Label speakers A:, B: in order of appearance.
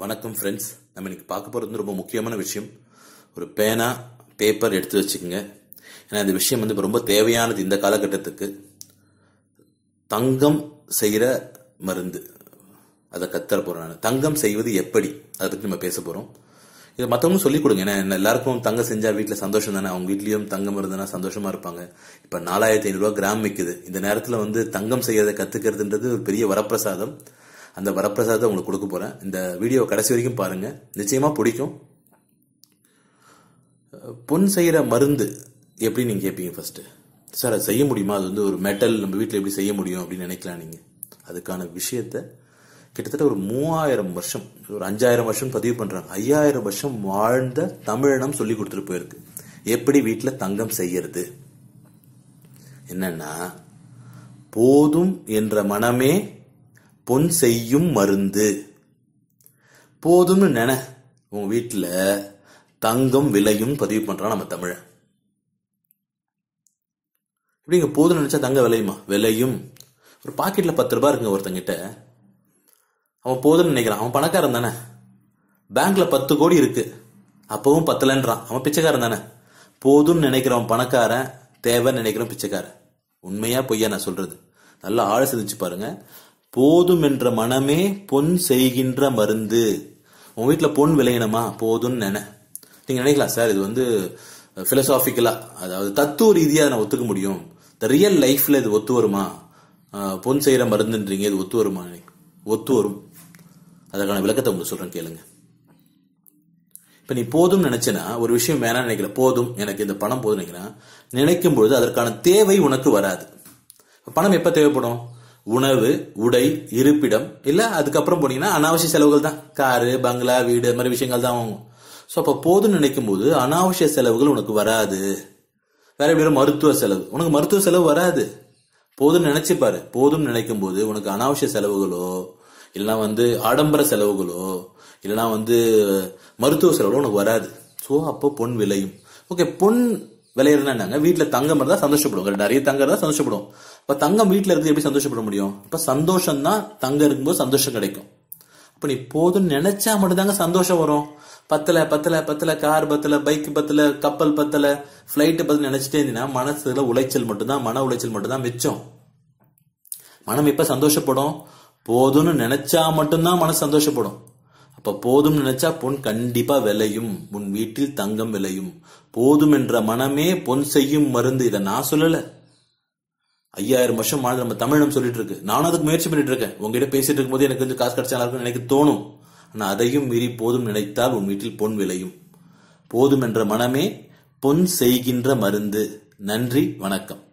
A: வணக்கம் ஃப்ரெண்ட்ஸ். நம்ம இன்னைக்கு பார்க்க போகிறது ரொம்ப முக்கியமான விஷயம். ஒரு பேனா பேப்பர் எடுத்து வச்சுக்கோங்க. ஏன்னா இந்த விஷயம் இப்போ ரொம்ப தேவையானது இந்த காலகட்டத்துக்கு. தங்கம் செய்கிற மருந்து அதை கத்தர போகிறேன். நான் தங்கம் செய்வது எப்படி அதை பற்றி நம்ம பேச போகிறோம். இதை மற்றவங்களும் சொல்லிக் கொடுங்க. ஏன்னா எல்லாருக்கும் தங்கம் செஞ்சால் வீட்டில் சந்தோஷம் தானே. அவங்க வீட்லேயும் தங்கம் இருந்ததுன்னா சந்தோஷமாக இருப்பாங்க. இப்போ 4500 கிராம் விற்குது. இந்த நேரத்தில் தங்கம் செய்யறதை கற்றுக்கிறதுன்றது ஒரு பெரிய வரப்பிரசாதம். அந்த வரப்பிரசாதத்தை உங்களுக்கு கொடுக்க போகிறேன். இந்த வீடியோ கடைசி வரைக்கும் பாருங்கள், நிச்சயமாக பிடிக்கும். பொன் செய்கிற மருந்து எப்படி நீங்கள் கேட்பீங்க ஃபர்ஸ்ட். சார் அது செய்ய முடியுமா? அது ஒரு மெட்டல் நம்ம வீட்டில் எப்படி செய்ய முடியும் அப்படின்னு நினைக்கலாம் நீங்கள். அதுக்கான விஷயத்த கிட்டத்தட்ட ஒரு 3000 வருஷம், ஒரு 5000 வருஷம் பதிவு பண்ணுறாங்க. 5000 வருஷம் வாழ்ந்த தமிழினம் சொல்லி கொடுத்துட்டு போயிருக்கு எப்படி வீட்டில் தங்கம் செய்யறது. என்னன்னா, போதும் என்ற மனமே பொன் செய்யும் மருந்து. போதும்னு நினை, உங்க வீட்டில் தங்கம் விளையும் பதிவு பண்றான் நம்ம தமிழ. இப்படிங்க போதும்னு நினைச்சா தங்கம் விளையுமா? விளையும். ஒரு பாக்கெட்ல 10 ரூபாய் இருக்குங்க ஒருத்தங்கிட்ட, அவன் போதும்னு நினைக்கிறான். அவன் பணக்காரன் தானே. பேங்க்ல 10 கோடி இருக்கு, அப்பவும் பத்தலன்றான். அவன் பிச்சைக்காரன் தானே. போதும்னு நினைக்கிறவன் பணக்காரன், தேவைன்னு நினைக்கிறவன் பிச்சைக்காரன். உண்மையா பொய்யா நான் சொல்றது? நல்லா ஆழ சிந்திச்சு பாருங்க. போதும் என்ற மனமே பொன் செய்கின்ற மருந்து. உங்க வீட்டுல பொன் விளையணுமா? போதும்னு நினை. நீங்க நினைக்கலாம், சார் இது பிலசாபிக்கலா, அதாவது தத்துவ ரீதியா நான் ஒத்துக்க முடியும். இந்த ரியல் லைஃப்ல இது ஒத்து வருமா? பொன் செய்யற மருந்துன்றீங்க, இது ஒத்து வருமா? ஒத்து வரும். அதற்கான விளக்கத்தை உங்களுக்கு சொல்றேன், கேளுங்க. இப்ப நீ போதும் நினைச்சனா, ஒரு விஷயம் வேணாம் நினைக்கிற, போதும் எனக்கு இந்த பணம் போதும் நினைக்கிறேன். நினைக்கும் பொழுது அதற்கான தேவை உனக்கு வராது. பணம் எப்ப தேவைப்படும்? உணவு, உடை, இருப்பிடம், இல்ல அதுக்கப்புறம் போனீங்கன்னா அனாவசிய செலவுகள் தான். காரு, பங்களா, வீடு, அது மாதிரி விஷயங்கள் தான் வாங்கும். ஸோ அப்போ போதும்னு நினைக்கும் போது அனாவசிய செலவுகள் உனக்கு வராது. வேற எப்படி? மருத்துவ செலவு, உனக்கு மருத்துவ செலவு வராது. போதும்னு நினைச்சு பாரு. போதும்னு நினைக்கும் போது உனக்கு அனாவசிய செலவுகளோ, இல்லைன்னா ஆடம்பர செலவுகளோ, இல்லைன்னா மருத்துவ செலவுகளோ உனக்கு வராது. ஸோ அப்போ பொன் விளையும். ஓகே, பொன் விளையிறதுனா வீட்டுல தங்கம் இருந்தா சந்தோஷப்படுவோம். நிறைய தங்கம் இருந்தா சந்தோஷப்படுவோம். இப்ப தங்கம் வீட்டுல இருந்து எப்படி சந்தோஷப்பட முடியும்? இப்ப சந்தோஷம் தான். தங்கம் இருக்கும்போது சந்தோஷம் கிடைக்கும். அப்ப நீ போதும் நினைச்சா மட்டும்தாங்க சந்தோஷம் வரும். பத்தல பத்தல பத்தல, கார் பத்தல, பைக் பத்தல, கப்பல் பத்தல, பிளைட் பத்தல நினைச்சிட்டே இருந்தீங்கன்னா மனசுல உளைச்சல் மட்டும்தான், மன உளைச்சல் மட்டும்தான் மிச்சம். மனம் எப்ப சந்தோஷப்படும்? போதும்னு நினைச்சா மட்டும்தான் மனசு சந்தோஷப்படும். அப்ப போதும் நினைச்சா பொன் கண்டிப்பா விளையும். உன் வீட்டில் தங்கம் விளையும். போதும் என்ற மனமே பொன் செய்யும் மருந்து. இதை நான் சொல்லல, 5000 வருஷம் வாழ்ந்து நம்ம தமிழம் சொல்லிட்டு இருக்கு. நானும் அதுக்கு முயற்சி பண்ணிட்டு இருக்கேன். உங்ககிட்ட பேசிட்டு இருக்கும் போது எனக்கு காசு கிடைச்சா இருக்குன்னு எனக்கு தோணும். ஆனா அதையும் மீறி போதும் நினைத்தால் உன் வீட்டில் பொன் விளையும். போதும் என்ற மனமே பொன் செய்கின்ற மருந்து. நன்றி, வணக்கம்.